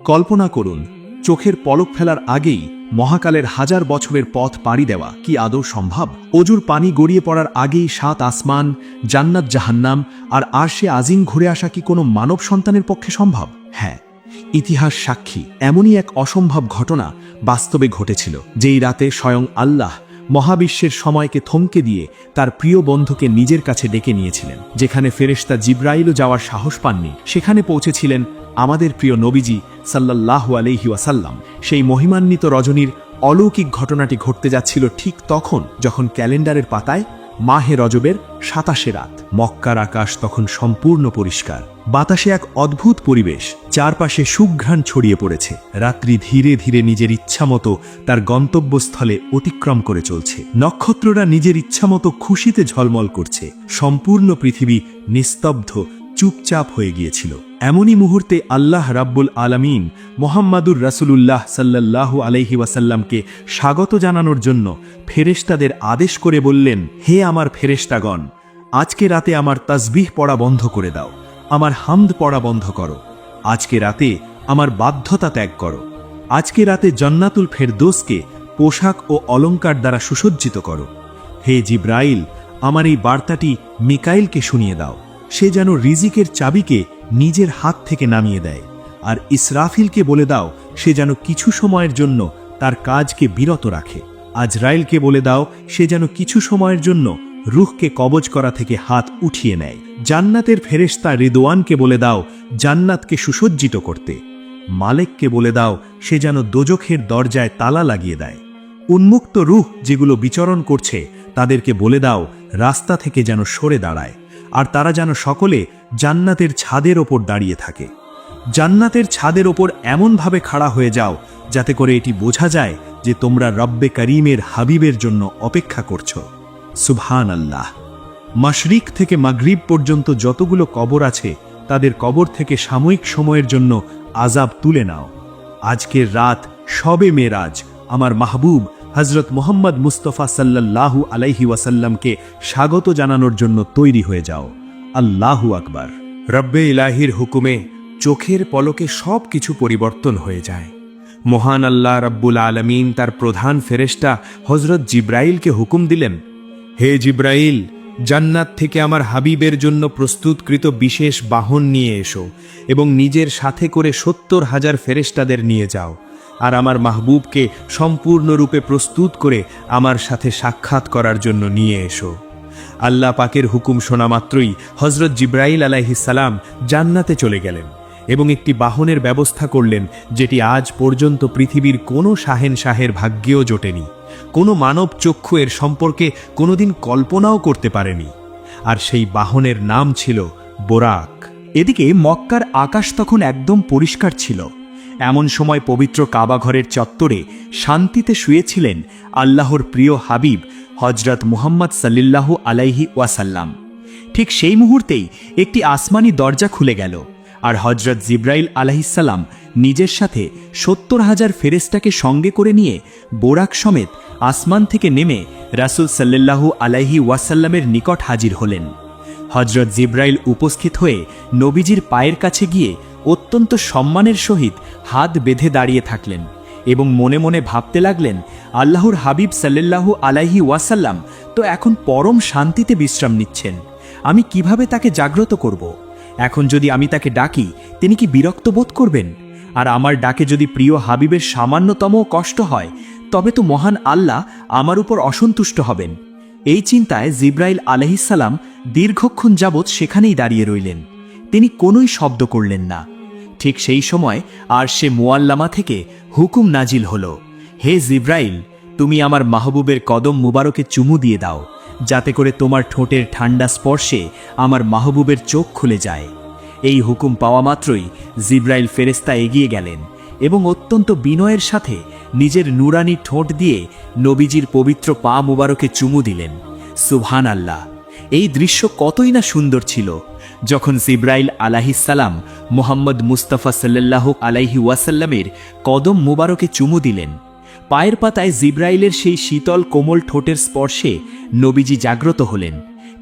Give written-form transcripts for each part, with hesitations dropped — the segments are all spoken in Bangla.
কল্পনা করুন, চোখের পলক ফেলার আগেই মহাকালের হাজার বছরের পথ পাড়ি দেওয়া কি আদৌ সম্ভব? অজুর পানি গড়িয়ে পড়ার আগেই ৭ আসমান, জান্নাত, জাহান্নাম আর আরশে আজিম ঘুরে আসা কি কোনো মানব সন্তানের পক্ষে সম্ভব? হ্যাঁ, ইতিহাস সাক্ষী এমনই এক অসম্ভব ঘটনা বাস্তবে ঘটেছিল। যেই রাতে স্বয়ং আল্লাহ মহাবিশ্বের সময়কে থমকে দিয়ে তার প্রিয় বন্ধুকে নিজের কাছে ডেকে নিয়েছিলেন। যেখানে ফেরেশতা জিব্রাইলও যাওয়ার সাহস পাননি, সেখানে পৌঁছেছিলেন আমাদের প্রিয় নবীজি সাল্লাল্লাহু আলাইহি ওয়াসাল্লাম। সেই মহিমান্বিত রজনীর অলৌকিক ঘটনাটি ঘটতে যাচ্ছিল ঠিক তখন যখন ক্যালেন্ডারের পাতায় মাহে রজবের ২৭ রাত। মক্কার আকাশ তখন সম্পূর্ণ পরিষ্কার, বাতাসে এক অদ্ভুত পরিবেশ, চারপাশে সুঘ্রাণ ছড়িয়ে পড়েছে। রাত্রি ধীরে ধীরে নিজের ইচ্ছামতো তার গন্তব্যস্থলে অতিক্রম করে চলছে। নক্ষত্ররা নিজের ইচ্ছামতো খুশিতে ঝলমল করছে। সম্পূর্ণ পৃথিবী নিস্তব্ধ, চুপচাপ হয়ে গিয়েছিল। এমনই মুহূর্তে আল্লাহ রাব্বুল আলামিন মুহাম্মাদুর রাসূলুল্লাহ সাল্লাল্লাহু আলাইহি ওয়াসাল্লামকে স্বাগত জানানোর জন্য ফেরেশতাদের আদেশ করে বললেন, হে আমার ফেরেশতাগণ, আজকে রাতে আমার তাসবিহ পড়া বন্ধ করে দাও, আমার হামদ পড়া বন্ধ করো। আজকে রাতে আমার বাধ্যতা ত্যাগ করো। আজকে রাতে জান্নাতুল ফেরদৌসকে পোশাক ও অলংকার দ্বারা সুসজ্জিত করো। হে জিব্রাইল, আমার এই বার্তাটি মিকাইলকে শুনিয়ে দাও, সে যেন রিজিকের চাবিকে নিজের হাত থেকে নামিয়ে দেয়। আর ইসরাফিলকে বলে দাও, সে যেন কিছু সময়ের জন্য তার কাজকে বিরত রাখে। আজরাইলকে বলে দাও, সে যেন কিছু সময়ের জন্য রূহকে কবজ করা থেকে হাত উঠিয়ে নেয়। জান্নাতের ফেরেশতা রিদওয়ানকে বলে দাও জান্নাতকে সুসজ্জিত করতে। মালেককে বলে দাও, সে যেন দোজখের দরজায় তালা লাগিয়ে দেয়। উন্মুক্ত রূহ যেগুলো বিচরণ করছে তাদেরকে বলে দাও রাস্তা থেকে যেন সরে দাঁড়ায়, আর তারা যেন সকলে জান্নাতের ছাদের ওপর দাঁড়িয়ে থাকে। জান্নাতের ছাদের ওপর এমনভাবে খাড়া হয়ে যাও যাতে করে এটি বোঝা যায় যে তোমরা রব্বে করিমের হাবিবের জন্য অপেক্ষা করছো। সুবহানাল্লাহ। মাশরিক থেকে মাগরিব পর্যন্ত যতগুলো কবর আছে তাদের কবর থেকে সাময়িক সময়ের জন্য আযাব তুলে নাও। আজকের রাত শবে মেরাজ আমার মাহবুব হযরত মুহাম্মদ মুস্তাফা সাল্লাল্লাহু আলাইহি ওয়াসাল্লামকে স্বাগত জানানোর জন্য তৈরি হয়ে যাও। আল্লাহু আকবার। রব্বে ইলাহির হুকুমে চোখের পলকে সব কিছু পরিবর্তন হয়ে যায়। মহান আল্লাহ রাব্বুল আলামিন তার প্রধান ফেরেশতা হযরত জিব্রাইলকে হুকুম দিলেন, হে জিব্রাইল, জান্নাত থেকে আমার হাবিবের জন্য প্রস্তুতকৃত বিশেষ বাহন নিয়ে এসো এবং নিজের সাথে করে ৭০,০০০ ফেরেশতাদের নিয়ে যাও, আর আমার মাহবুবকে সম্পূর্ণরূপে প্রস্তুত করে আমার সাথে সাক্ষাৎ করার জন্য নিয়ে এসো। আল্লাহ পাকের হুকুম শোনা মাত্রই হযরত জিব্রাইল আলাইহিস সালাম জান্নাতে চলে গেলেন এবং একটি বাহনের ব্যবস্থা করলেন, যেটি আজ পর্যন্ত পৃথিবীর কোনো শাহেনশাহের ভাগ্যেও জোটেনি। কোনো মানব চক্ষু এর সম্পর্কে কোনোদিন কল্পনাও করতে পারেনি। আর সেই বাহনের নাম ছিল বোরাক। এদিকে মক্কার আকাশ তখন একদম পরিষ্কার ছিল। এমন সময় পবিত্র কাবাঘরের চত্বরে শান্তিতে শুয়েছিলেন আল্লাহর প্রিয় হাবিব হযরত মুহাম্মদ সাল্লাল্লাহু আলাইহি ওয়াসাল্লাম। ঠিক সেই মুহূর্তেই একটি আসমানি দরজা খুলে গেল, আর হযরত জিব্রাইল আলাইহিসসালাম নিজের সাথে ৭০,০০০ ফেরেশতাকে সঙ্গে করে নিয়ে বোরাক সমেত আসমান থেকে নেমে রাসূল সাল্লাল্লাহু আলাইহি ওয়াসাল্লামের নিকট হাজির হলেন। হযরত জিব্রাইল উপস্থিত হয়ে নবীজির পায়ের কাছে গিয়ে অত্যন্ত সম্মানের সহিত হাত বেঁধে দাঁড়িয়ে থাকলেন এবং মনে মনে ভাবতে লাগলেন, আল্লাহর হাবিব সাল্লাল্লাহু আলাইহি ওয়াসাল্লাম তো এখন পরম শান্তিতে বিশ্রাম নিচ্ছেন, আমি কিভাবে তাকে জাগ্রত করব? এখন যদি আমি তাকে ডাকি তিনি কি বিরক্ত বোধ করবেন? আর আমার ডাকে যদি প্রিয় হাবিবের সামান্যতম কষ্ট হয় তবে তো মহান আল্লাহ আমার উপর অসন্তুষ্ট হবেন। এই চিন্তায় জিব্রাইল আলাইহিসসালাম দীর্ঘক্ষণ যাবৎ সেখানেই দাঁড়িয়ে রইলেন। তিনি কোনোই শব্দ করলেন না। ঠিক সেই সময় আরশে মুআল্লামা থেকে হুকুম নাজিল হলো, হে জিব্রাইল, তুমি আমার মাহবুবের কদম মুবারকে চুমু দিয়ে দাও, যাতে করে তোমার ঠোঁটের ঠান্ডা স্পর্শে আমার মাহবুবের চোখ খুলে যায়। এই হুকুম পাওয়া মাত্রই জিব্রাইল ফেরেশতা এগিয়ে গেলেন এবং অত্যন্ত বিনয়ের সাথে নিজের নুরানি ঠোঁট দিয়ে নবীজির পবিত্র পা মুবারকে চুমু দিলেন। সুবহানাল্লাহ। এই দৃশ্য কতই না সুন্দর ছিল। যখন জিব্রাইল আলাইহিসসালাম মুহাম্মদ মুস্তাফা সাল্লাল্লাহু আলাইহি ওয়াসাল্লামের কদম মুবারকে চুমু দিলেন, পায়ের পাতায় জিব্রাইলের সেই শীতল কোমল ঠোঁটের স্পর্শে নবীজি জাগ্রত হলেন।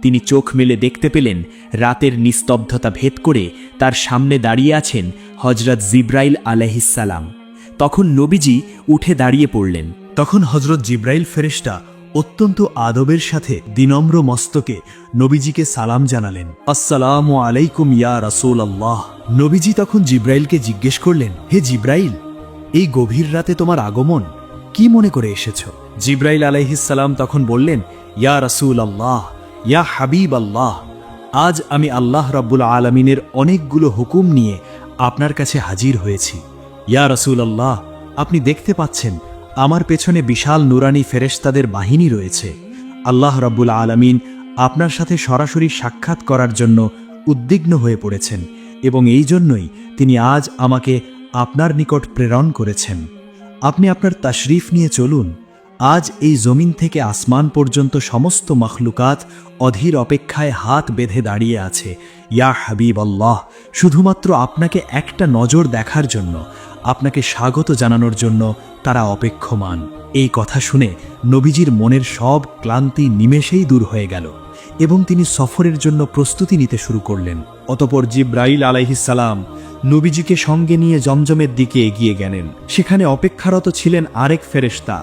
তিনি চোখ মেলে দেখতে পেলেন রাতের নিস্তব্ধতা ভেদ করে তার সামনে দাঁড়িয়ে আছেন হজরত জিব্রাইল আলাইহিসসালাম। তখন নবীজি উঠে দাঁড়িয়ে পড়লেন। তখন হজরত জিব্রাইল ফেরেশতা অত্যন্ত আদবের সাথে বিনম্র মস্তকে নবীজিকে সালাম জানালেন। আসসালামু আলাইকুম ইয়া রাসূলুল্লাহ। নবীজি তখন জিব্রাইলকে জিজ্ঞেস করলেন, হে জিব্রাইল, এই গভীর রাতে তোমার আগমন কি মনে করে এসেছ? জিব্রাইল আলাইহিসসালাম তখন বললেন, ইয়া রাসূলুল্লাহ, ইয়া হাবিব আল্লাহ, আজ আমি আল্লাহ রাব্বুল আলামিনের অনেকগুলো হুকুম নিয়ে আপনার কাছে হাজির হয়েছি। ইয়া রাসূলুল্লাহ, আপনি দেখতে পাচ্ছেন আমার পেছনে বিশাল নুরানি ফেরেশতাদের বাহিনী রয়েছে। আল্লাহ রাব্বুল আলামিন আপনার সাথে সরাসরি সাক্ষাৎ করার জন্য উদ্বিগ্ন হয়ে পড়েছেন এবং এই জন্যই তিনি আজ আমাকে আপনার নিকট প্রেরণ করেছেন। আপনি আপনার তাশরিফ নিয়ে চলুন। আজ এই জমিন থেকে আসমান পর্যন্ত সমস্ত মখলুকাত অধীর অপেক্ষায় হাত বেঁধে দাঁড়িয়ে আছে ইয়া হাবিব আল্লাহ, শুধুমাত্র আপনাকে একটা নজর দেখার জন্য, আপনাকে স্বাগত জানানোর জন্য তারা অপেক্ষমান। এই কথা শুনে নবীজির মনের সব ক্লান্তি নিমেষেই দূর হয়ে গেল এবং তিনি সফরের জন্য প্রস্তুতি নিতে শুরু করলেন। অতঃপর জিব্রাইল আলাইহিসসালাম নবীজিকে সঙ্গে নিয়ে জমজমের দিকে এগিয়ে গেলেন। সেখানে অপেক্ষারত ছিলেন আরেক ফেরেশতা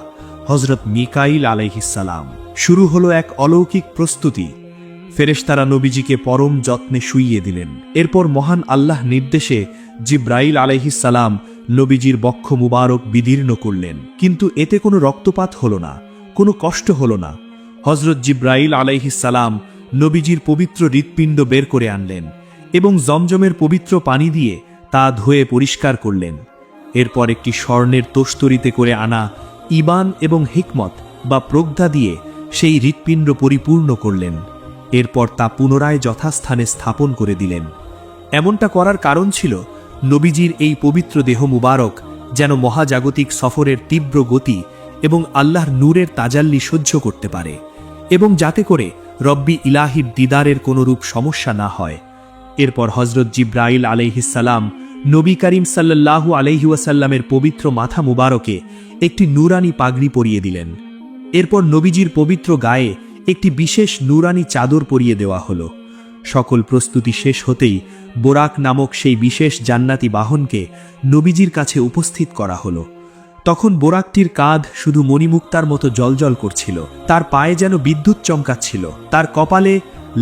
হজরত মিকাইল আলাইহিসসালাম। শুরু হলো এক অলৌকিক প্রস্তুতি। ফেরেশতারা নবীজিকে পরম যত্নে শুইয়ে দিলেন। এরপর মহান আল্লাহ নির্দেশে জিব্রাইল আলাইহিসসালাম নবীজির বক্ষ মুবারক বিদীর্ণ করলেন, কিন্তু এতে কোনো রক্তপাত হলো না, কোনো কষ্ট হলো না। হজরত জিব্রাইল আলাইহিসসালাম নবীজির পবিত্র হৃৎপিণ্ড বের করে আনলেন এবং জমজমের পবিত্র পানি দিয়ে তা ধুয়ে পরিষ্কার করলেন। এরপর একটি স্বর্ণের তোস্তরিতে করে আনা ঈমান এবং হিকমত বা প্রজ্ঞা দিয়ে সেই হৃৎপিণ্ড পরিপূর্ণ করলেন। এরপর তা পুনরায় যথাস্থানে স্থাপন করে দিলেন। এমনটা করার কারণ ছিল নবীজির এই পবিত্র দেহ মুবারক যেন মহাজাগতিক সফরের তীব্র গতি এবং আল্লাহর নূরের তাজাল্লি সহ্য করতে পারে এবং যাতে করে রব্বি ইলাহির দিদারের কোনরূপ সমস্যা না হয়। এরপর হজরত জিব্রাইল আলাইহিসসালাম নবী করিম সাল্লাল্লাহু আলাইহি ওয়াসাল্লামের পবিত্র মাথা মুবারকে একটি নুরানি পাগড়ি পরিয়ে দিলেন। এরপর নবীজির পবিত্র গায়ে একটি বিশেষ নুরানি চাদর পরিয়ে দেওয়া হলো। সকল প্রস্তুতি শেষ হতেই বোরাক নামক সেই বিশেষ জান্নাতি বাহনকে নবীজির কাছে উপস্থিত করা হলো। তখন বোরাকটির কাঁধ শুধু মণিমুক্তার মতো জ্বলজ্বল করছিল, তার পায়ে যেন বিদ্যুৎ চমকাচ্ছিল, তার কপালে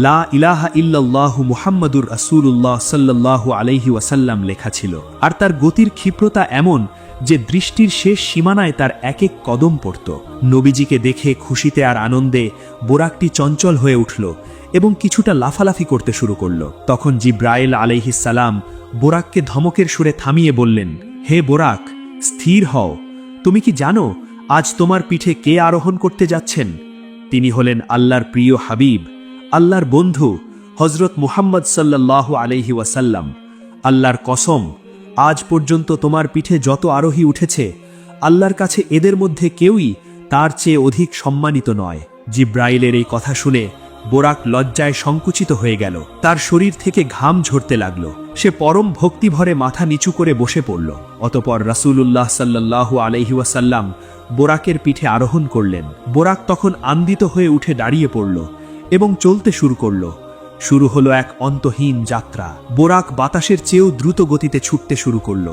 লা ইলাহা ইল্লাল্লাহু মুহাম্মাদুর রাসূলুল্লাহ সাল্লাল্লাহু আলাইহি ওয়াসাল্লাম লেখা ছিল। আর তার গতির ক্ষিপ্রতা এমন যে দৃষ্টির শেষ সীমানায় তার এক এক কদম পড়ত। নবীজিকে দেখে খুশিতে আর আনন্দে বোরাকটি চঞ্চল হয়ে উঠল এবং কিছুটা লাফালাফি করতে শুরু করল। তখন জিব্রাইল আলাইহিসসালাম বোরাককে ধমকের সুরে থামিয়ে বললেন, হে বোরাক, স্থির হও। তুমি কি জানো আজ তোমার পিঠে কে আরোহণ করতে যাচ্ছেন? তিনি হলেন আল্লাহর প্রিয় হাবিব, আল্লাহর বন্ধু হজরত মুহাম্মদ সাল্লাল্লাহু আলাইহি ওয়াসাল্লাম। আল্লাহর কসম, আজ পর্যন্ত তোমার পিঠে যত আরোহী উঠেছে, আল্লাহর কাছে এদের মধ্যে কেউই তার চেয়ে অধিক সম্মানিত নয়। জিব্রাইলের এই কথা শুনে বোরাক লজ্জায় সংকুচিত হয়ে গেল, তার শরীর থেকে ঘাম ঝরতে লাগলো। সে পরম ভক্তিভরে মাথা নিচু করে বসে পড়ল। অতঃপর রাসূলুল্লাহ সাল্লাল্লাহু আলাইহি ওয়াসাল্লাম বোরাকের পিঠে আরোহণ করলেন। বোরাক তখন আনন্দিত হয়ে উঠে দাঁড়িয়ে পড়ল এবং চলতে শুরু করল। শুরু হলো এক অন্তহীন যাত্রা। বোরাক বাতাসের চেয়েও দ্রুত গতিতে ছুটতে শুরু করল।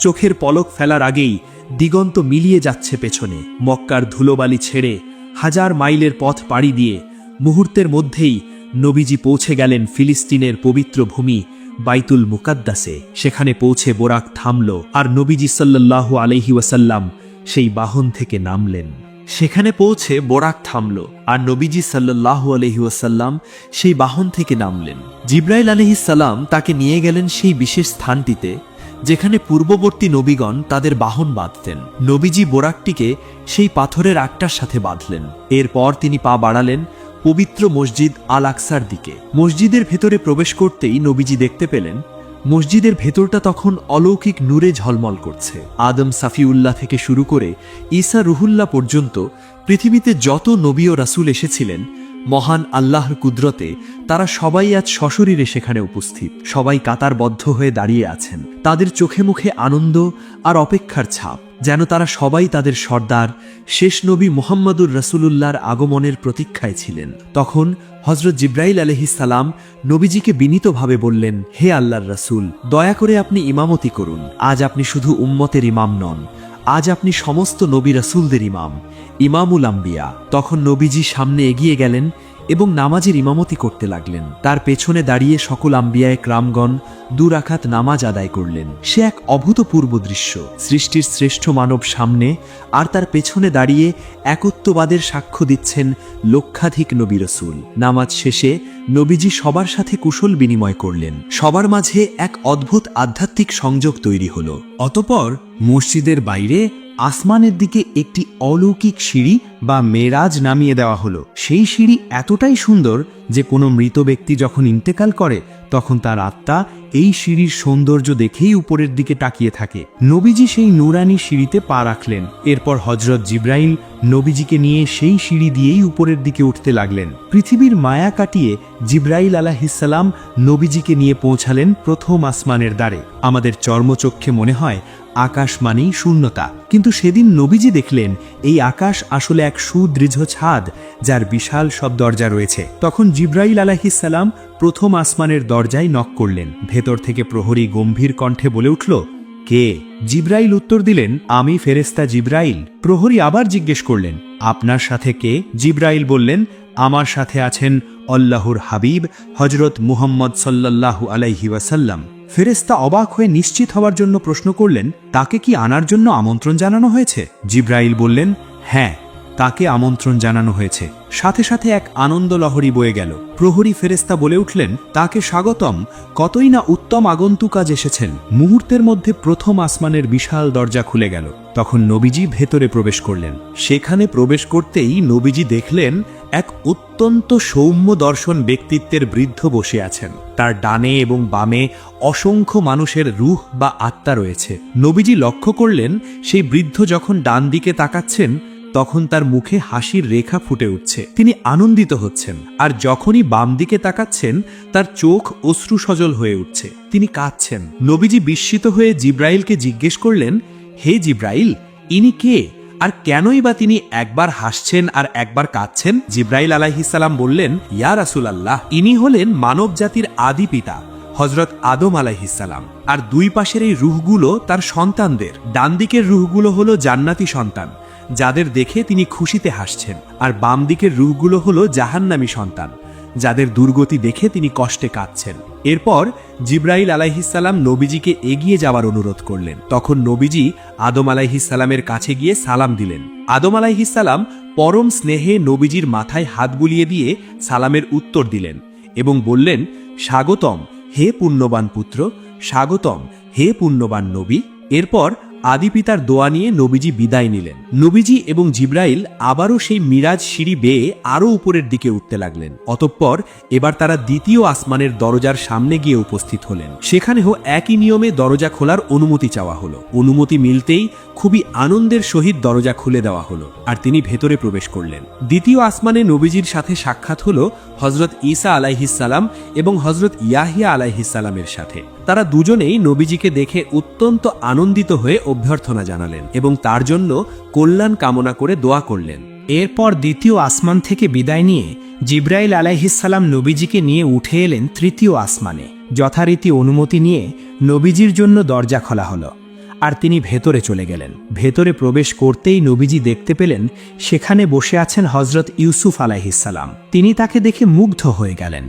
চোখের পলক ফেলার আগেই দিগন্ত মিলিয়ে যাচ্ছে পেছনে। মক্কার ধুলোবালি ছেড়ে হাজার মাইলের পথ পাড়ি দিয়ে মুহূর্তের মধ্যেই নবীজি পৌঁছে গেলেন ফিলিস্তিনের পবিত্র ভূমি বাইতুল মুকাদ্দাসে। সেখানে পৌঁছে বোরাক থামল আর নবীজি সাল্লাল্লাহু আলাইহি ওয়াসাল্লাম সেই বাহন থেকে নামলেন। সেখানে পৌঁছে বোরাক থামল আর নবীজি সাল্লাল্লাহু আলাইহি ওয়াসাল্লাম সেই বাহন থেকে নামলেন। জিব্রাইল আলাইহিস সালাম তাকে নিয়ে গেলেন সেই বিশেষ স্থানটিতে যেখানে পূর্ববর্তী নবীগণ তাদের বাহন বাঁধতেন। নবীজি বোরাকটিকে সেই পাথরের আকটার সাথে বাঁধলেন। এরপর তিনি পা বাড়ালেন পবিত্র মসজিদ আল আকসার দিকে। মসজিদের ভেতরে প্রবেশ করতেই নবীজি দেখতে পেলেন মসজিদের ভেতরটা তখন অলৌকিক নূরে ঝলমল করছে। আদম সাফিউল্লাহ থেকে শুরু করে ঈসা রুহুল্লাহ পর্যন্ত পৃথিবীতে যত নবী ও রাসূল এসেছিলেন, মহান আল্লাহর কুদরতে তারা সবাই আজ সশরীরে সেখানে উপস্থিত। সবাই কাতারবদ্ধ হয়ে দাঁড়িয়ে আছেন, তাদের চোখে মুখে আনন্দ আর অপেক্ষার ছাপ। যেন তারা সবাই তাদের সর্দার শেষ নবী মুহাম্মদুর রাসূলুল্লাহর আগমনের প্রতীক্ষায় ছিলেন। তখন হযরত জিবরাইল আলাইহিস সালাম নবীজিকে বিনীতভাবে বললেন, হে আল্লাহর রাসূল, দয়া করে আপনি ইমামতি করুন। আজ আপনি শুধু উম্মতের ইমাম নন, আজ আপনি সমস্ত নবী রাসূলদের ইমাম, ইমামুল আম্বিয়া। তখন নবীজি সামনে এগিয়ে গেলেন এবং নামাজের ইমামতি করতে লাগলেন। তার পেছনে দাঁড়িয়ে সকল আম্বিয়ায়ে ক্রামগণ 2 রাকাত নামাজ আদায় করলেন। সে এক অভূতপূর্ব দৃশ্য। সৃষ্টির শ্রেষ্ঠ মানব সামনে, আর তার পেছনে দাঁড়িয়ে একত্ববাদের সাক্ষ্য দিচ্ছেন লক্ষাধিক নবী রাসূল। নামাজ শেষে নবীজি সবার সাথে কুশল বিনিময় করলেন। সবার মাঝে এক অদ্ভুত আধ্যাত্মিক সংযোগ তৈরি হলো। অতঃপর মসজিদের বাইরে আসমানের দিকে একটি অলৌকিক সিঁড়ি বা মেরাজ নামিয়ে দেওয়া হলো। সেই সিঁড়ি এতটাই সুন্দর যে কোনো মৃত ব্যক্তি যখন ইন্তেকাল করে তখন তার আত্মা এই সিঁড়ির সৌন্দর্য দেখেই উপরের দিকে তাকিয়ে থাকে। নবীজি সেই নুরানি সিঁড়িতে পা রাখলেন। এরপর হযরত জিবরাইল নবীজিকে নিয়ে সেই সিঁড়ি দিয়েই উপরের দিকে উঠতে লাগলেন। পৃথিবীর মায়া কাটিয়ে জিবরাইল আলাইহিস সালাম নবীজিকে নিয়ে পৌঁছালেন প্রথম আসমানের দ্বারে। আমাদের চর্মচক্ষে মনে হয় আকাশ মানেই শূন্যতা, কিন্তু সেদিন নবীজি দেখলেন এই আকাশ আসলে এক সুদৃঢ় ছাদ, যার বিশাল সব দরজা রয়েছে। তখন জিবরাইল আলাইহিস সালাম প্রথম আসমানের দরজায় নক করলেন। ভেতর থেকে প্রহরী গম্ভীর কণ্ঠে বলে উঠল, কে? জিবরাইল উত্তর দিলেন, আমি ফেরেশতা জিবরাইল। প্রহরী আবার জিজ্ঞেস করলেন, আপনার সাথে কে? জিবরাইল বললেন, আমার সাথে আছেন আল্লাহর হাবিব হযরত মুহাম্মদ সাল্লাল্লাহু আলাইহি ওয়াসাল্লাম। ফেরেশতা অবাক হয়ে নিশ্চিত হওয়ার জন্য প্রশ্ন করলেন, তাকে কি আনার জন্য আমন্ত্রণ জানানো হয়েছে? জিবরাইল বললেন, হ্যাঁ, তাকে আমন্ত্রণ জানানো হয়েছে। সাথে সাথে এক আনন্দ লহরী বয়ে গেল। প্রহরী ফেরেশতা বলে উঠলেন, তাকে স্বাগতম, কতই না উত্তম আগন্তুক আজ এসেছেন। মুহূর্তের মধ্যে প্রথম আসমানের বিশাল দরজা খুলে গেল। তখন নবীজি ভেতরে প্রবেশ করলেন। সেখানে প্রবেশ করতেই নবীজি দেখলেন এক অত্যন্ত সৌম্য দর্শন ব্যক্তিত্বের বৃদ্ধ বসে আছেন। তার ডানে এবং বামে অসংখ্য মানুষের রূহ বা আত্মা রয়েছে। নবীজি লক্ষ্য করলেন সেই বৃদ্ধ যখন ডান দিকে তাকাচ্ছেন তখন তার মুখে হাসির রেখা ফুটে উঠছে, তিনি আনন্দিত হচ্ছেন। আর যখনই বাম দিকে তাকাচ্ছেন তার চোখ অশ্রু সজল হয়ে উঠছে, তিনি কাঁদছেন। নবীজি বিস্মিত হয়ে জিবরাইলকে জিজ্ঞেস করলেন, হে জিবরাইল, ইনি কে, আর কেনই বা তিনি একবার হাসছেন আর একবার কাঁদছেন? জিবরাইল আলাইহিস সালাম বললেন, ইয়া রাসূলুল্লাহ, ইনি হলেন মানব জাতির আদি পিতা হযরত আদম আলাইহিস সালাম। আর দুই পাশের এই রূহগুলো তার সন্তানদের। ডান দিকের রূহগুলো হলো জান্নাতি সন্তান, যাদের দেখে তিনি খুশিতে হাসছেন। আর বাম দিকের রূহগুলো হলো জাহান্নামী সন্তান, যাদের দুর্গতি দেখে তিনি কষ্টে কাঁদছেন। এরপর জিবরাইল আলাইহিস সালাম নবীজিকে এগিয়ে যাওয়ার অনুরোধ করলেন। তখন নবীজি আদম আলাইহিস সালামের কাছে গিয়ে সালাম দিলেন। আদম আলাইহিস সালাম পরম স্নেহে নবীজির মাথায় হাত বুলিয়ে দিয়ে সালামের উত্তর দিলেন এবং বললেন, স্বাগতম হে পুণ্যবান পুত্র, স্বাগতম হে পুণ্যবান নবী। এরপর আদি পিতার দোয়া নিয়ে নবীজি বিদায় নিলেন। নবীজি এবং জিবরাইল আবারও সেই মিরাজ সিঁড়ি বেয়ে আরও উপরের দিকে উঠতে লাগলেন। অতঃপর এবার তারা দ্বিতীয় আসমানের দরজার সামনে গিয়ে উপস্থিত হলেন। সেখানেও একই নিয়মে দরজা খোলার অনুমতি চাওয়া হলো। অনুমতি মিলতেই খুবই আনন্দের সহিত দরজা খুলে দেওয়া হলো, আর তিনি ভেতরে প্রবেশ করলেন। দ্বিতীয় আসমানে নবীজির সাথে সাক্ষাৎ হলো হযরত ঈসা আলাইহিস সালাম এবং হযরত ইয়াহিয়া আলাইহিস সালামের সাথে। তারা দুজনেই নবীজিকে দেখে অত্যন্ত আনন্দিত হয়ে অভ্যর্থনা জানালেন এবং তার জন্য কল্যাণ কামনা করে দোয়া করলেন। এরপর দ্বিতীয় আসমান থেকে বিদায় নিয়ে জিবরাইল আলাইহিস সালাম নবীজিকে নিয়ে উঠে এলেন তৃতীয় আসমানে। যথারীতি অনুমতি নিয়ে নবীজির জন্য দরজা খোলা হলো, আর তিনি ভেতরে চলে গেলেন। ভেতরে প্রবেশ করতেই নবীজি দেখতে পেলেন সেখানে বসে আছেন হযরত ইউসুফ আলাইহিস সালাম। তিনি তাকে দেখে মুগ্ধ হয়ে গেলেন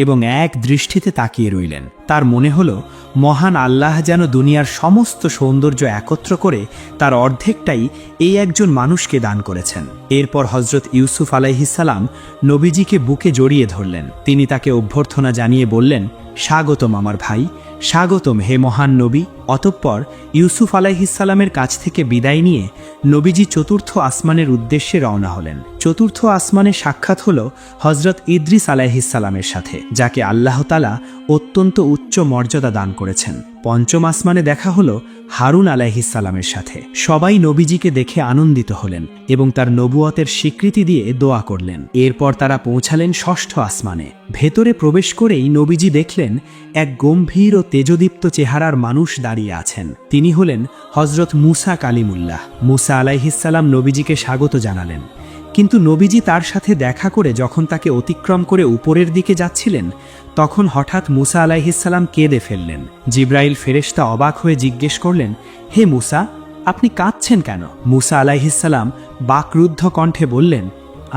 এবং এক দৃষ্টিতে তাকিয়ে রইলেন। তার মনে হলো মহান আল্লাহ যেন দুনিয়ার সমস্ত সৌন্দর্য একত্র করে তার অর্ধেকটাই এই একজন মানুষকে দান করেছেন। এরপর হযরত ইউসুফ আলাইহিস সালাম নবীজিকে বুকে জড়িয়ে ধরলেন। তিনি তাকে অভ্যর্থনা জানিয়ে বললেন, স্বাগতম আমার ভাই, স্বাগতম হে মহান নবী। অতঃপর ইউসুফ আলাইহিস সালামের কাছ থেকে বিদায় নিয়ে নবীজি চতুর্থ আসমানের উদ্দেশ্যে রওনা হলেন। চতুর্থ আসমানে সাক্ষাৎ হল হজরত ইদ্রিস আলাইহিসসালামের সাথে, যাকে আল্লাহ তাআলা অত্যন্ত উচ্চ মর্যাদা দান করেছেন। পঞ্চম আসমানে দেখা হল হারুন আলাইহিসসালামের সাথে। সবাই নবীজিকে দেখে আনন্দিত হলেন এবং তার নবুয়তের স্বীকৃতি দিয়ে দোয়া করলেন। এরপর তারা পৌঁছালেন ষষ্ঠ আসমানে। ভেতরে প্রবেশ করেই নবীজি দেখলেন এক গম্ভীর ও তেজদীপ্ত চেহারার মানুষ দাঁড়িয়ে আছেন। তিনি হলেন হজরত মুসা কালিমুল্লাহ। মুসা আলাইহিসসালাম নবীজিকে স্বাগত জানালেন, কিন্তু নবীজি তার সাথে দেখা করে যখন তাকে অতিক্রম করে উপরের দিকে যাচ্ছিলেন, তখন হঠাৎ মুসা আলাইহিসসালাম কেঁদে ফেললেন। জিব্রাইল ফেরেশতা অবাক হয়ে জিজ্ঞেস করলেন, হে মুসা, আপনি কাঁদছেন কেন? মুসা আলাইহিসসালাম বাকরুদ্ধ কণ্ঠে বললেন,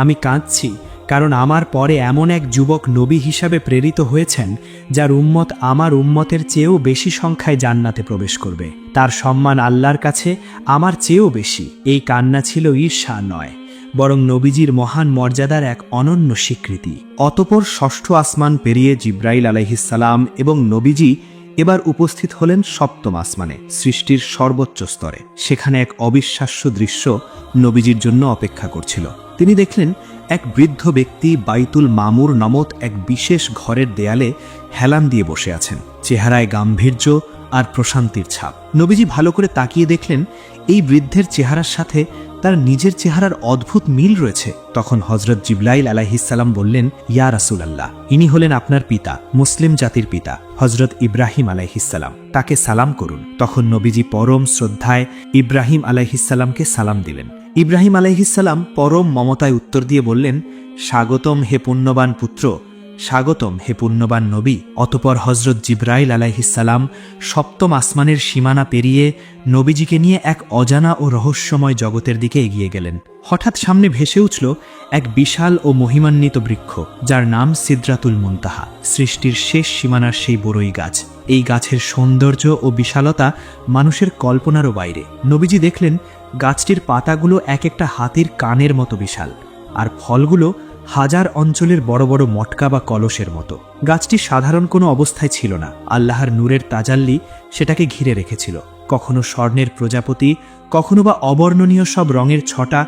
আমি কাঁদছি কারণ আমার পরে এমন এক যুবক নবী হিসাবে প্রেরিত হয়েছেন যার উম্মত আমার উম্মতের চেয়েও বেশি সংখ্যায় জান্নাতে প্রবেশ করবে। তার সম্মান আল্লাহর কাছে আমার চেয়েও বেশি। এই কান্না ছিল ঈর্ষা নয়, বরং নবীজির মহান মর্যাদার এক অনন্য স্বীকৃতি। অতপর ষষ্ঠ আসমান পেরিয়ে জিব্রাইল আলাইহিসসালাম এবং নবীজি এবার উপস্থিত হলেন সপ্তম আসমানে, সৃষ্টির সর্বোচ্চ স্তরে। সেখানে এক অবিশ্বাস্য দৃশ্য নবীজির জন্য অপেক্ষা করছিল। তিনি দেখলেন এক বৃদ্ধ ব্যক্তি বাইতুল মামুর নামক এক বিশেষ ঘরের দেয়ালে হেলান দিয়ে বসে আছেন। চেহারায় গাম্ভীর্য আর প্রশান্তির ছাপ। নবীজি ভালো করে তাকিয়ে দেখলেন এই বৃদ্ধের চেহারার সাথে তার নিজের চেহারার অদ্ভুত মিল রয়েছে। তখন হজরত জিবরাইল আলাইহিসসালাম বললেন, ইয়া রাসূলুল্লাহ, ইনি হলেন আপনার পিতা, মুসলিম জাতির পিতা হজরত ইব্রাহিম আলাইহিসসালাম। তাকে সালাম করুন। তখন নবীজি পরম শ্রদ্ধায় ইব্রাহিম আলাইহিসসালামকে সালাম দিলেন। ইব্রাহিম আলাইহিসসালাম পরম মমতায় উত্তর দিয়ে বললেন, স্বাগতম হে পুণ্যবান পুত্র, স্বাগতম হে পুণ্যবান নবী। অতপর হজরত জিবরাইল আলাইহিসসালাম সপ্তম আসমানের সীমানা পেরিয়ে নবীজিকে নিয়ে এক অজানা ও রহস্যময় জগতের দিকে এগিয়ে গেলেন। হঠাৎ সামনে ভেসে উঠল এক বিশাল ও মহিমান্বিত বৃক্ষ, যার নাম সিদরাতুল মুনতাহা, সৃষ্টির শেষ সীমানার সেই বড়ই গাছ। এই গাছের সৌন্দর্য ও বিশালতা মানুষের কল্পনারও বাইরে। নবীজি দেখলেন গাছটির পাতাগুলো এক একটা হাতির কানের মতো বিশাল, আর ফলগুলো হাজার অঞ্চলের বড় বড় মটকা বা কলসের মতো। গাছটি সাধারণ কোনো অবস্থায় ছিল না। আল্লাহর নূরের তাজাল্লি সেটাকে ঘিরে রেখেছিল। কখনো স্বর্ণের প্রজাপতি, কখনো বা অবর্ণনীয় সব রঙের ছটা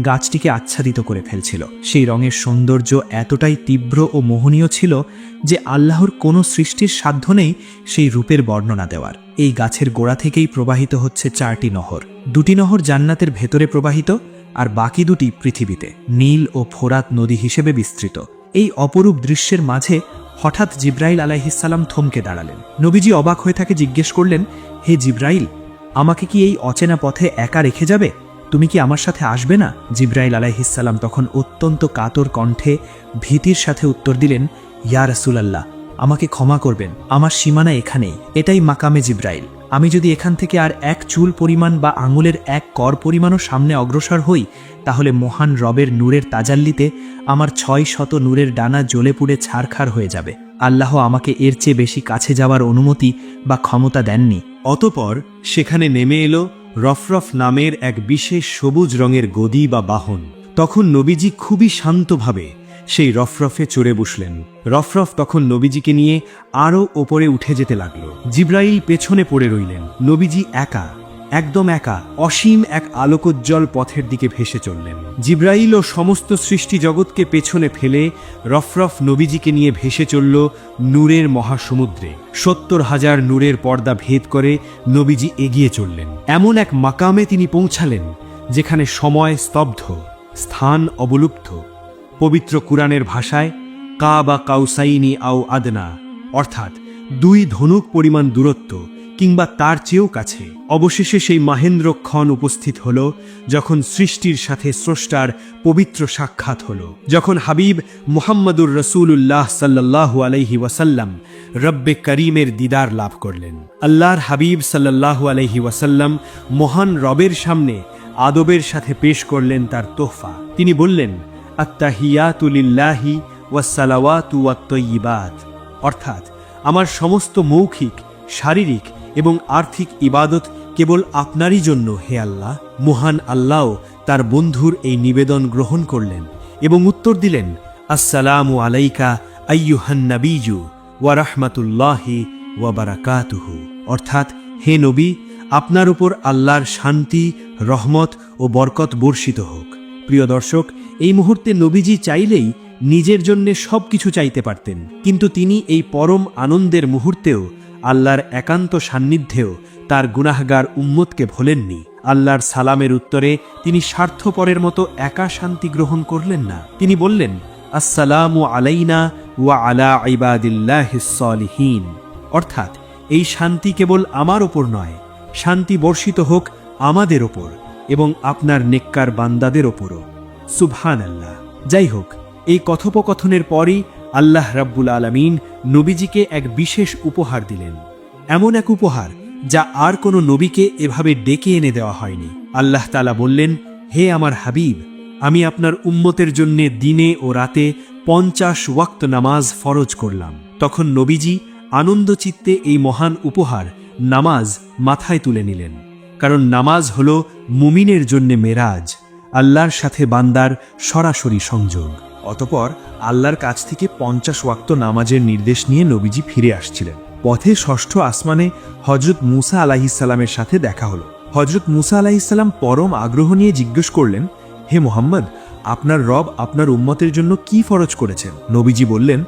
গাছটিকে আচ্ছাদিত করে ফেলছিল। সেই রঙের সৌন্দর্য এতটাই তীব্র ও মোহনীয় ছিল যে আল্লাহর কোনো সৃষ্টির সাধ্য নেই সেই রূপের বর্ণনা দেওয়ার। এই গাছের গোড়া থেকেই প্রবাহিত হচ্ছে 4টি নহর। 2টি নহর জান্নাতের ভেতরে প্রবাহিত, আর বাকি 2টি পৃথিবীতে নীল ও ফোরাত নদী হিসেবে বিস্তৃত। এই অপরূপ দৃশ্যের মাঝে হঠাৎ জিব্রাইল আলাইহিসসালাম থমকে দাঁড়ালেন। নবীজি অবাক হয়ে তাকে জিজ্ঞেস করলেন, হে জিব্রাইল, আমাকে কি এই অচেনা পথে একা রেখে যাবে? তুমি কি আমার সাথে আসবে না? জিব্রাইল আলাইহিসসালাম তখন অত্যন্ত কাতর কণ্ঠে ভীতির সাথে উত্তর দিলেন, ইয়া রাসূলুল্লাহ, আমাকে ক্ষমা করবেন, আমার সীমানা এখানেই। এটাই মাকামে জিব্রাইল। আমি যদি এখান থেকে আর এক চুল পরিমাণ বা আঙুলের এক কর পরিমাণও সামনে অগ্রসর হই, তাহলে মহান রবের নূরের তাজাল্লিতে আমার 600 নূরের ডানা জ্বলে পুড়ে ছারখার হয়ে যাবে। আল্লাহ আমাকে এর চেয়ে বেশি কাছে যাওয়ার অনুমতি বা ক্ষমতা দেননি। অতপর সেখানে নেমে এলো রফরফ নামের এক বিশেষ সবুজ রঙের গদি বা বাহন। তখন নবীজি খুবই শান্তভাবে সেই রফরফে চড়ে বসলেন। রফরফ তখন নবীজিকে নিয়ে আরও ওপরে উঠে যেতে লাগলো। জিব্রাইল পেছনে পড়ে রইলেন। নবীজি একা, একদম একা, অসীম এক আলোকোজ্জ্বল পথের দিকে ভেসে চললেন। জিব্রাইল ও সমস্ত সৃষ্টি জগৎকে পেছনে ফেলে রফরফ নবীজিকে নিয়ে ভেসে চলল নূরের মহাসমুদ্রে। 70,000 নূরের পর্দা ভেদ করে নবীজি এগিয়ে চললেন। এমন এক মাকামে তিনি পৌঁছালেন যেখানে সময় স্তব্ধ, স্থান অবলুপ্ত। পবিত্র কুরআনের ভাষায় কাবা কাউসাইনি আও আদনা, অর্থাৎ 2 ধনুক পরিমাণ দূরত্ব কিংবা তার চেয়েও কাছে। অবশেষে সেই মাহেন্দ্রক্ষণ উপস্থিত হল যখন সৃষ্টির সাথে স্রষ্টার পবিত্র সাক্ষাৎ হল, যখন হাবিব মুহাম্মদুর রাসূলুল্লাহ সাল্লাল্লাহু আলাইহি ওয়াসাল্লাম রব্বে করিমের দিদার লাভ করলেন। আল্লাহর হাবিব সাল্লাল্লাহু আলাইহি ওয়াসাল্লাম মহান রবের সামনে আদবের সাথে পেশ করলেন তার তোহফা। তিনি বললেন, আত্তাহিয়াতু লিল্লাহি ওয়াসসালাওয়াতু ওয়াত-তাইয়্যিবাত, অর্থাৎ আমার সমস্ত মৌখিক, শারীরিক এবং আর্থিক ইবাদত কেবল আপনারই জন্য হে আল্লাহ। মহান আল্লাহ তার বন্ধুর এই নিবেদন গ্রহণ করলেন এবং উত্তর দিলেন, আসসালামু আলাইকা আইয়ুহান নাবিয়্যু ওয়া রাহমাতুল্লাহি ওয়া বারাকাতুহু, অর্থাৎ হে নবী, আপনার উপর আল্লাহর শান্তি, রহমত ও বরকত বর্ষিত হোক। প্রিয় দর্শক, এই মুহূর্তে নবীজি চাইলেই নিজের জন্য সবকিছু চাইতে পারতেন, কিন্তু তিনি এই পরম আনন্দের মুহূর্তেও আল্লাহর একান্ত সান্নিধ্যেও তার গুনাহগার উম্মতকে ভোলেননি। আল্লাহর সালামের উত্তরে তিনি স্বার্থপরের মতো একা শান্তি গ্রহণ করলেন না। তিনি বললেন, আসসালামু আলাইনা ওয়া আলা ইবাদিল্লাহিস সালিহিন, অর্থাৎ এই শান্তি কেবল আমার ওপর নয়, শান্তি বর্ষিত হোক আমাদের ওপর এবং আপনার নেককার বান্দাদের ওপরও। সুবহানাল্লাহ। যাই হোক, এই কথোপকথনের পরই আল্লাহ রাব্বুল আলামিন নবীজিকে এক বিশেষ উপহার দিলেন, এমন এক উপহার যা আর কোনো নবীকে এভাবে ডেকে এনে দেওয়া হয়নি। আল্লাহ তাআলা বললেন, হে আমার হাবিব, আমি আপনার উম্মতের জন্য দিনে ও রাতে 50 ওয়াক্ত নামাজ ফরজ করলাম। তখন নবীজি আনন্দচিত্তে এই মহান উপহার নামাজ মাথায় তুলে নিলেন, কারণ নামাজ হল মুমিনের জন্য মেরাজ, আল্লাহর সাথে বান্দার সরাসরি সংযোগ। অতপর আল্লাহর কাছ থেকে 50 ওয়াক্ত নামাজের নির্দেশ নিয়ে নবীজি ফিরে আসছিলেন। পথে ষষ্ঠ আসমানে হজরত মুসা আলাইহিসসালামের সাথে দেখা হলো। হজরত মুসা আলাইহিসসালাম পরম আগ্রহ নিয়ে জিজ্ঞেস করলেন, হে মুহাম্মদ, আপনার রব আপনার উম্মতের জন্য কি ফরজ করেছেন? নবীজি বললেন,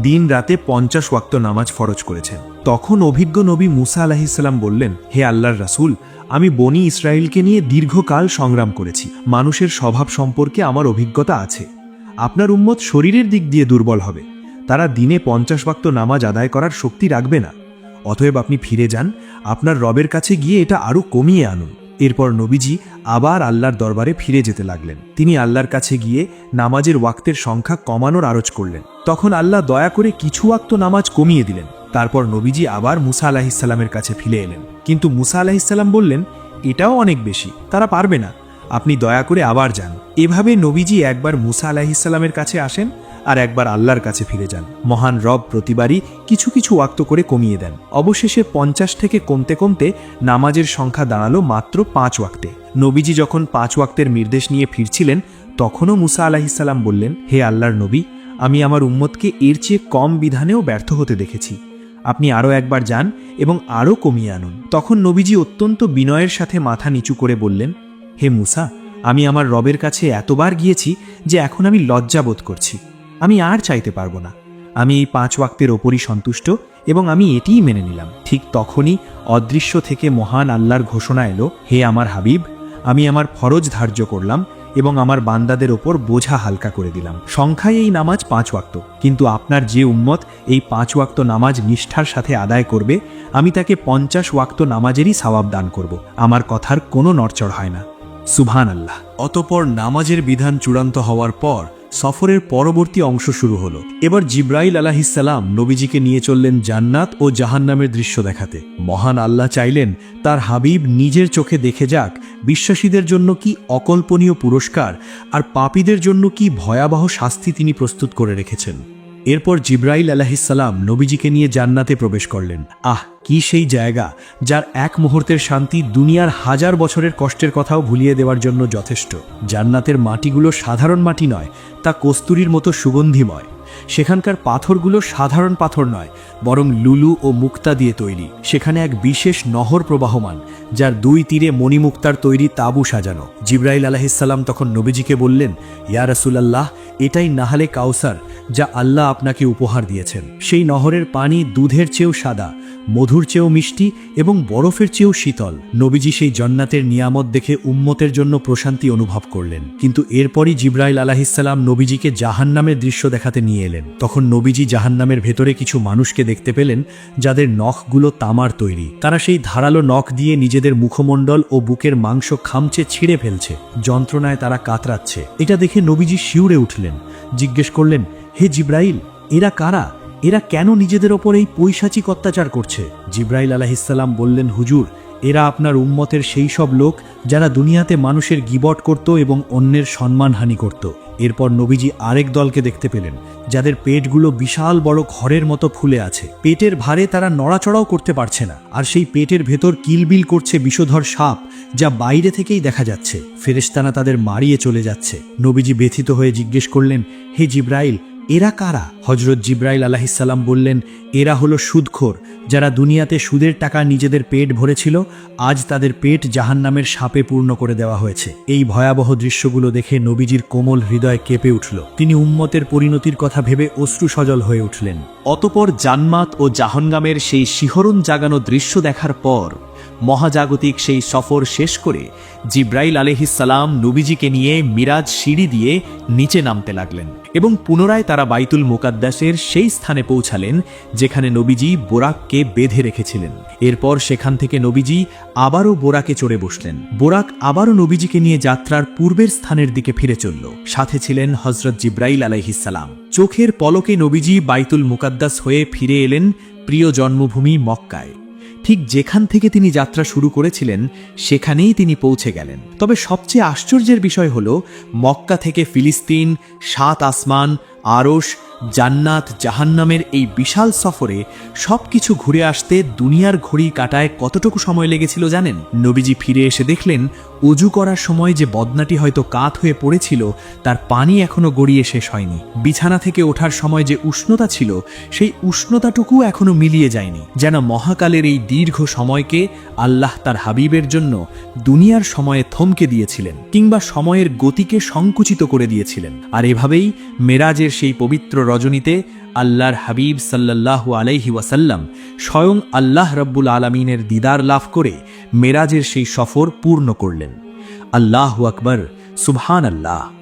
দিন রাতে 50 ওয়াক্ত নামাজ ফরজ করেছেন। তখন অভিজ্ঞ নবী মুসা আলাইহিসসালাম বললেন, হে আল্লাহর রাসূল, আমি বনি ইসরায়েলকে নিয়ে দীর্ঘকাল সংগ্রাম করেছি, মানুষের স্বভাব সম্পর্কে আমার অভিজ্ঞতা আছে। আপনার উম্মত শরীরের দিক দিয়ে দুর্বল হবে, তারা দিনে 50 ওয়াক্ত নামাজ আদায় করার শক্তি রাখবে না। অতএব আপনি ফিরে যান, আপনার রবের কাছে গিয়ে এটা আরও কমিয়ে আনুন। এরপর নবীজি আবার আল্লাহর দরবারে ফিরে যেতে লাগলেন। তিনি আল্লাহর কাছে গিয়ে নামাজের ওয়াক্তের সংখ্যা কমানোর আরজ করলেন। তখন আল্লাহ দয়া করে কিছু ওয়াক্ত নামাজ কমিয়ে দিলেন। তারপর নবীজি আবার মুসা আলাইহিসসালামের কাছে ফিরে এলেন, কিন্তু মুসা আলাইহিসসালাম বললেন, এটাও অনেক বেশি, তারা পারবে না, আপনি দয়া করে আবার যান। এভাবে নবীজি একবার মুসা আলাইহিসসালামের কাছে আসেন আর একবার আল্লাহর কাছে ফিরে যান। মহান রব প্রতিবারই কিছু কিছু ওয়াক্ত করে কমিয়ে দেন। অবশেষে 50 থেকে কমতে কমতে নামাজের সংখ্যা দাঁড়ালো মাত্র 5 ওয়াক্তে। নবীজি যখন 5 ওয়াক্তের নির্দেশ নিয়ে ফিরছিলেন, তখনও মুসা আলাইহিসসালাম বললেন, হে আল্লাহর নবী, আমি আমার উম্মতকে এর চেয়ে কম বিধানেও ব্যর্থ হতে দেখেছি, আপনি আরও একবার যান এবং আরও কমিয়ে আনুন। তখন নবীজি অত্যন্ত বিনয়ের সাথে মাথা নিচু করে বললেন, হে মুসা, আমি আমার রবের কাছে এতবার গিয়েছি যে এখন আমি লজ্জা বোধ করছি, আমি আর চাইতে পারবো না। আমি এই 5 ওয়াক্তের ওপরই সন্তুষ্ট এবং আমি এটিই মেনে নিলাম। ঠিক তখনই অদৃশ্য থেকে মহান আল্লাহর ঘোষণা এলো, হে আমার হাবিব, আমি আমার ফরজ ধার্য করলাম এবং আমার বান্দাদের ওপর বোঝা হালকা করে দিলাম। সংখ্যায় এই নামাজ 5 ওয়াক্ত, কিন্তু আপনার যে উম্মত এই 5 ওয়াক্ত নামাজ নিষ্ঠার সাথে আদায় করবে, আমি তাকে 50 ওয়াক্ত নামাজেরই সওয়াব দান করব। আমার কথার কোনো নড়চড় হয় না। সুবহানাল্লাহ। অতপর নামাজের বিধান চূড়ান্ত হওয়ার পর সফরের পরবর্তী অংশ শুরু হলো। এবার জিব্রাইল আলাইহিসসালাম নবীজিকে নিয়ে চললেন জান্নাত ও জাহান্নামের দৃশ্য দেখাতে। মহান আল্লাহ চাইলেন তার হাবিব নিজের চোখে দেখে যাক বিশ্বাসীদের জন্য কি অকল্পনীয় পুরস্কার আর পাপীদের জন্য কি ভয়াবহ শাস্তি তিনি প্রস্তুত করে রেখেছেন। এরপর জিব্রাইল আলাইহিসসালাম নবীজিকে নিয়ে জান্নাতে প্রবেশ করলেন। কি সেই জায়গা যার এক মুহূর্তের শান্তি দুনিয়ার 1000 বছরের কষ্টের কথাও ভুলিয়ে দেওয়ার জন্য যথেষ্ট। জান্নাতের মাটিগুলো সাধারণ মাটি নয়, তা কস্তুরীর মতো সুগন্ধিময়। সেখানকার পাথরগুলো সাধারণ পাথর নয়, বরং লুলু ও মুক্তা দিয়ে তৈরি। সেখানে এক বিশেষ নহর প্রবাহমান, যার 2 তীরে মণিমুক্তার তৈরি তাঁবু সাজানো। জিব্রাইল আলাইহিসসালাম তখন নবীজিকে বললেন, ইয়া রাসূলুল্লাহ, এটাই নাহালে কাউসার যা আল্লাহ আপনাকে উপহার দিয়েছেন। সেই নহরের পানি দুধের চেয়েও সাদা, মধুর চেয়েও মিষ্টি এবং বরফের চেয়েও শীতল। নবীজি সেই জান্নাতের নিয়ামত দেখে উম্মতের জন্য প্রশান্তি অনুভব করলেন। কিন্তু এরপরই জিব্রাইল আলাইহিসসালাম নবীজিকে জাহান্নামের দৃশ্য দেখাতে নিয়ে এলেন। তখন নবীজি জাহান্নামের ভেতরে কিছু মানুষকে দেখতে পেলেন যাদের নখগুলো তামার তৈরি। তারা সেই ধারালো নখ দিয়ে নিজেদের মুখমণ্ডল ও বুকের মাংস খামচে ছিঁড়ে ফেলছে, যন্ত্রণায় তারা কাতরাচ্ছে। এটা দেখে নবীজি শিউরে উঠলেন, জিজ্ঞেস করলেন, হে জিব্রাইল, এরা কারা? এরা কেন নিজেদের ওপর এই পৈশাচিক অত্যাচার করছে? জিব্রাইল আলাইহিসসালাম বললেন, হুজুর, এরা আপনার উম্মতের সেই সব লোক যারা দুনিয়াতে মানুষের গিবট করত এবং অন্যের সম্মানহানি করত। এরপর নবীজি আরেক দলকে দেখতে পেলেন যাদের পেটগুলো বিশাল বড় ঘরের মতো ফুলে আছে। পেটের ভারে তারা নড়াচড়াও করতে পারছে না, আর সেই পেটের ভেতর কিলবিল করছে বিষধর সাপ, যা বাইরে থেকেই দেখা যাচ্ছে। ফেরেশতারা তাদের মারিয়ে চলে যাচ্ছে। নবীজি ব্যথিত হয়ে জিজ্ঞেস করলেন, হে জিব্রাইল, এরা কারা? হজরত জিব্রাইল আলাইহিসসালাম বললেন, এরা হলো সুদখোর, যারা দুনিয়াতে সুদের টাকা নিজেদের পেট ভরেছিল, আজ তাদের পেট জাহান্নামের সাপে পূর্ণ করে দেওয়া হয়েছে। এই ভয়াবহ দৃশ্যগুলো দেখে নবীজির কোমল হৃদয় কেঁপে উঠল। তিনি উম্মতের পরিণতির কথা ভেবে অশ্রুসজল হয়ে উঠলেন। অতপর জান্নাত ও জাহান্নামের সেই শিহরণ জাগানো দৃশ্য দেখার পর মহাজাগতিক সেই সফর শেষ করে জিব্রাইল আলাইহিসসালাম নবীজিকে নিয়ে মিরাজ সিঁড়ি দিয়ে নিচে নামতে লাগলেন এবং পুনরায় তারা বাইতুল মুকাদ্দাসের সেই স্থানে পৌঁছালেন যেখানে নবীজি বোরাককে বেঁধে রেখেছিলেন। এরপর সেখান থেকে নবীজি আবারও বোরাকে চড়ে বসলেন। বোরাক আবারও নবীজিকে নিয়ে যাত্রার পূর্বের স্থানের দিকে ফিরে চলল। সাথে ছিলেন হজরত জিব্রাইল আলাইহিসসালাম। চোখের পলকে নবীজি বাইতুল মুকাদ্দাস হয়ে ফিরে এলেন প্রিয় জন্মভূমি মক্কায়। ঠিক যেখান থেকে তিনি যাত্রা শুরু করেছিলেন সেখানেই তিনি পৌঁছে গেলেন। তবে সবচেয়ে আশ্চর্যের বিষয় হল, মক্কা থেকে ফিলিস্তিন, 7 আসমান, আরশ, জান্নাত, জাহান্নামের এই বিশাল সফরে সবকিছু ঘুরে আসতে দুনিয়ার ঘড়ি কাটায় কতটুকু সময় লেগেছিল জানেন? নবীজি ফিরে এসে দেখলেন অজু করার সময় যে বদনাটি হয়তো কাত হয়ে পড়েছিল তার পানি এখনো গড়িয়ে শেষ হয়নি। বিছানা থেকে ওঠার সময় যে উষ্ণতা ছিল সেই উষ্ণতাটুকু এখনো মিলিয়ে যায়নি। যেন মহাকালের এই দীর্ঘ সময়কে আল্লাহ তার হাবিবের জন্য দুনিয়ার সময়ে থমকে দিয়েছিলেন, কিংবা সময়ের গতিকে সংকুচিত করে দিয়েছিলেন। আর এভাবেই মেরাজের সেই পবিত্র রজনীতে আল্লাহর হাবিব সাল্লাল্লাহু আলাইহি ওয়াসাল্লাম স্বয়ং আল্লাহ রব্বুল আলামিনের দিদার লাভ করে মেরাজের সেই সফর পূর্ণ করলেন। আল্লাহু আকবার, সুবহানাল্লাহ।